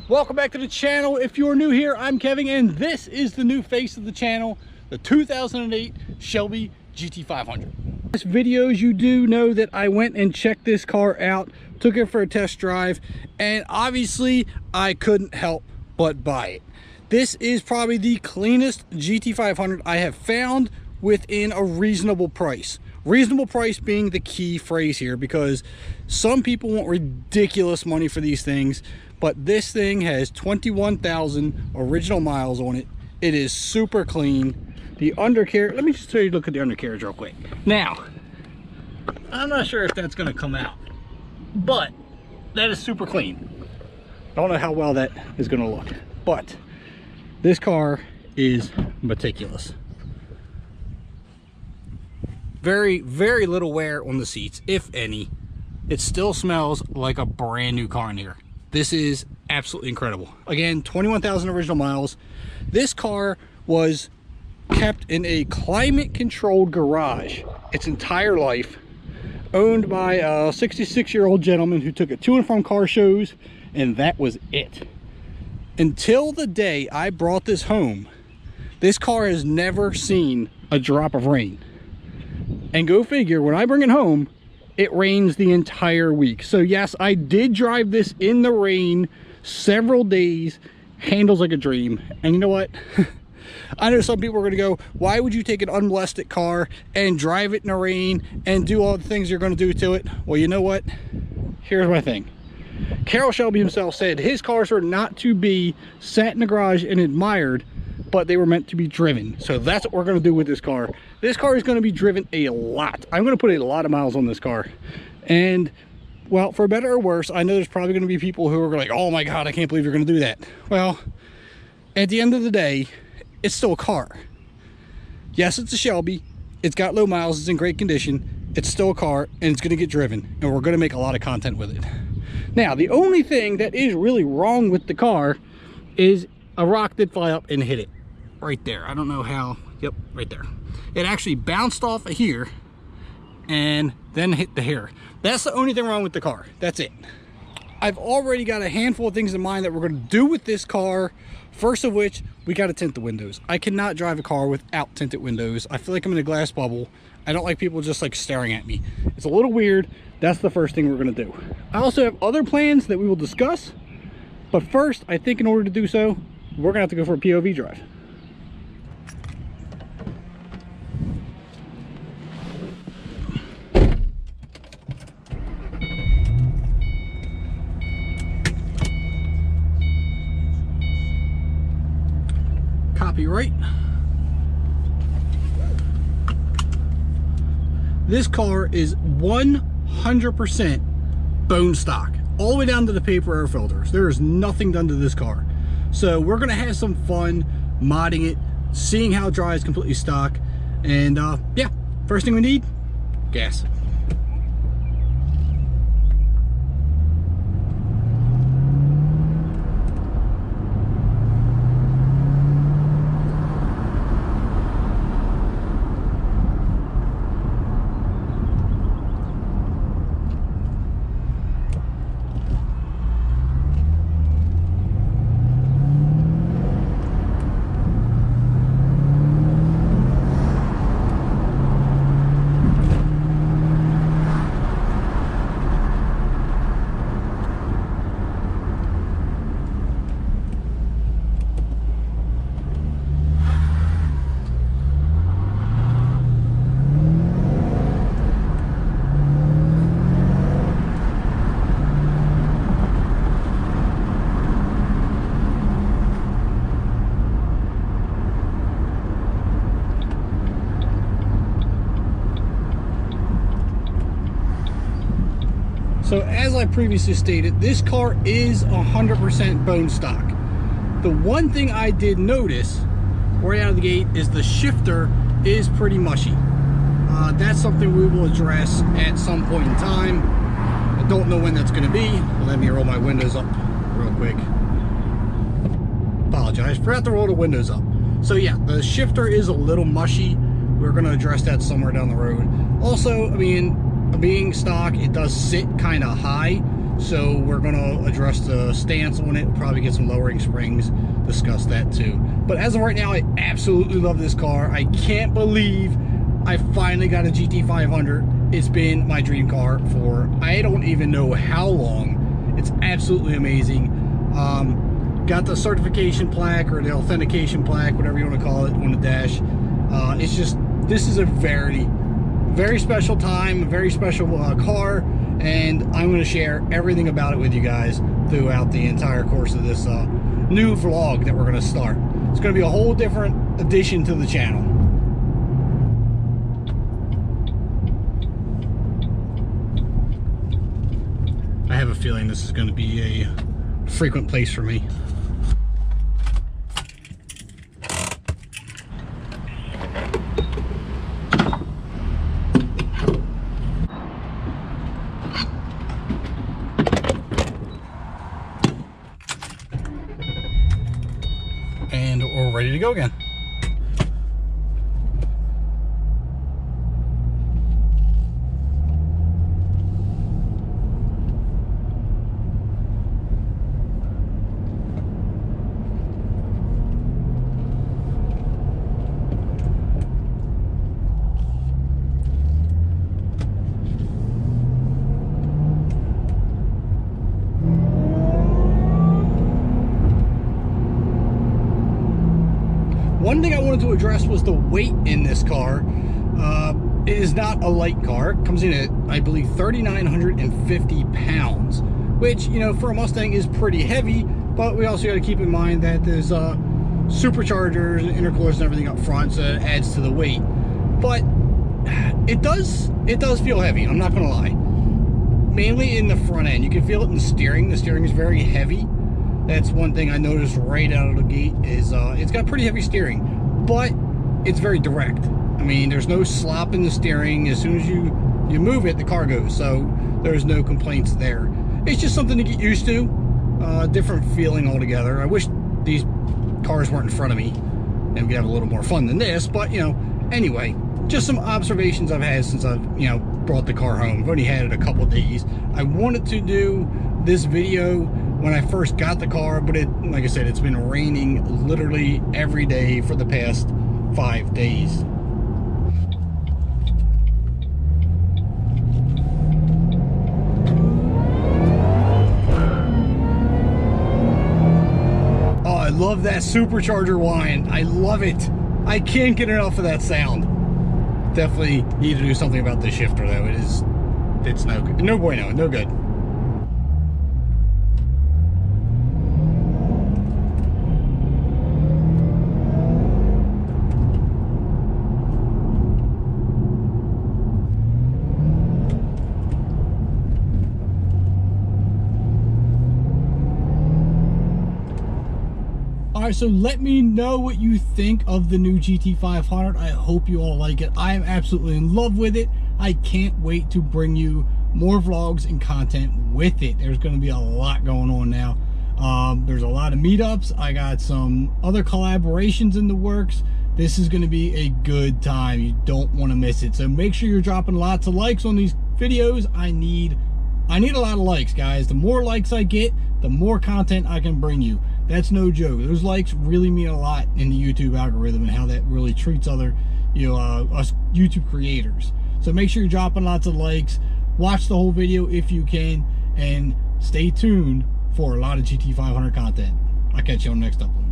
Welcome back to the channel. If you're new here, I'm Kevin, and this is the new face of the channel, the 2008 Shelby GT500. This videos, you do know that I went and checked this car out, took it for a test drive, and obviously I couldn't help but buy it. This is probably the cleanest GT500 I have found within a reasonable price. Reasonable price being the key phrase here, because some people want ridiculous money for these things, but this thing has 21,000 original miles on it. It is super clean. The undercarriage, let me just look at the undercarriage real quick. Now, I'm not sure if that's going to come out, but that is super clean. I don't know how well that is going to look, but this car is meticulous. Very, very little wear on the seats, if any. It still smells like a brand new car in here. This is absolutely incredible. Again, 21,000 original miles. This car was kept in a climate controlled garage its entire life, owned by a 66-year-old gentleman who took it to and from car shows, and that was it. Until the day I brought this home, this car has never seen a drop of rain. And go figure, when I bring it home, it rains the entire week. So yes, I did drive this in the rain several days, handles like a dream. And you know what? I know some people are gonna go, why would you take an unblessed car and drive it in the rain and do all the things you're gonna do to it? Well, you know what? Here's my thing. Carroll Shelby himself said his cars are not to be sat in the garage and admired, but they were meant to be driven. So that's what we're going to do with this car. This car is going to be driven a lot. I'm going to put a lot of miles on this car. And, well, for better or worse, I know there's probably going to be people who are like, oh my God, I can't believe you're going to do that. Well, at the end of the day, it's still a car. Yes, it's a Shelby. It's got low miles. It's in great condition. It's still a car, and it's going to get driven. And we're going to make a lot of content with it. Now, the only thing that is really wrong with the car is a rock did fly up and hit it right there. I don't know how. Yep, right there. It actually bounced off of here and then hit the hair. That's the only thing wrong with the car. That's it. I've already got a handful of things in mind that we're going to do with this car. First of which, we got to tint the windows. I cannot drive a car without tinted windows. I feel like I'm in a glass bubble. I don't like people just like staring at me. It's a little weird. That's the first thing we're going to do. I also have other plans that we will discuss, but first, I think in order to do so, we're gonna have to go for a POV drive. Copyright. This car is 100% bone stock, all the way down to the paper air filters. There is nothing done to this car. So we're gonna have some fun modding it, seeing how it dries completely stock. And yeah, first thing we need, gas. So as I previously stated, this car is 100% bone stock. The one thing I did notice right out of the gate is the shifter is pretty mushy. That's something we will address at some point in time. I don't know when that's going to be. Let me roll my windows up real quick. Apologize, forgot to roll the windows up. So yeah, the shifter is a little mushy. We're going to address that somewhere down the road. Also, I mean, being stock, it does sit kind of high, So we're going to address the stance on it. We'll probably get some lowering springs, discuss that too. But as of right now, I absolutely love this car. I can't believe I finally got a GT500. It's been my dream car for I don't even know how long. It's absolutely amazing. Got the certification plaque or the authentication plaque, whatever you want to call it, on the dash. It's just, this is a very, very special time, a very special car, and I'm going to share everything about it with you guys throughout the entire course of this new vlog that we're going to start. It's going to be a whole different addition to the channel. I have a feeling this is going to be a frequent place for me. And we're ready to go again. One thing I wanted to address was the weight in this car. It is not a light car. It comes in at, I believe, 3,950 pounds, which, you know, for a Mustang is pretty heavy, but we also got to keep in mind that there's superchargers and intercoolers and everything up front, so it adds to the weight. But it does feel heavy, I'm not gonna lie. Mainly in the front end. You can feel it in the steering. The steering is very heavy. That's one thing I noticed right out of the gate is it's got pretty heavy steering, but it's very direct. I mean, there's no slop in the steering. As soon as you move it, the car goes. So there's no complaints there. It's just something to get used to. Different feeling altogether. I wish these cars weren't in front of me and we could have a little more fun than this. But, you know, anyway, just some observations I've had since I've, you know, brought the car home. I've only had it a couple days. I wanted to do this video when I first got the car, but it, like I said, it's been raining literally every day for the past 5 days. Oh, I love that supercharger whine. I love it. I can't get enough of that sound. Definitely need to do something about this shifter though. It's no good. No bueno, no good. Alright, so let me know what you think of the new GT500. I hope you all like it. I am absolutely in love with it. I can't wait to bring you more vlogs and content with it. There's going to be a lot going on now. There's a lot of meetups. I got some other collaborations in the works. This is going to be a good time. You don't want to miss it. So make sure you're dropping lots of likes on these videos. I need a lot of likes, guys. The more likes I get, the more content I can bring you. That's no joke. Those likes really mean a lot in the YouTube algorithm and how that really treats other, you know, us YouTube creators. So make sure you're dropping lots of likes. Watch the whole video if you can, and stay tuned for a lot of GT500 content. I'll catch you on the next upload.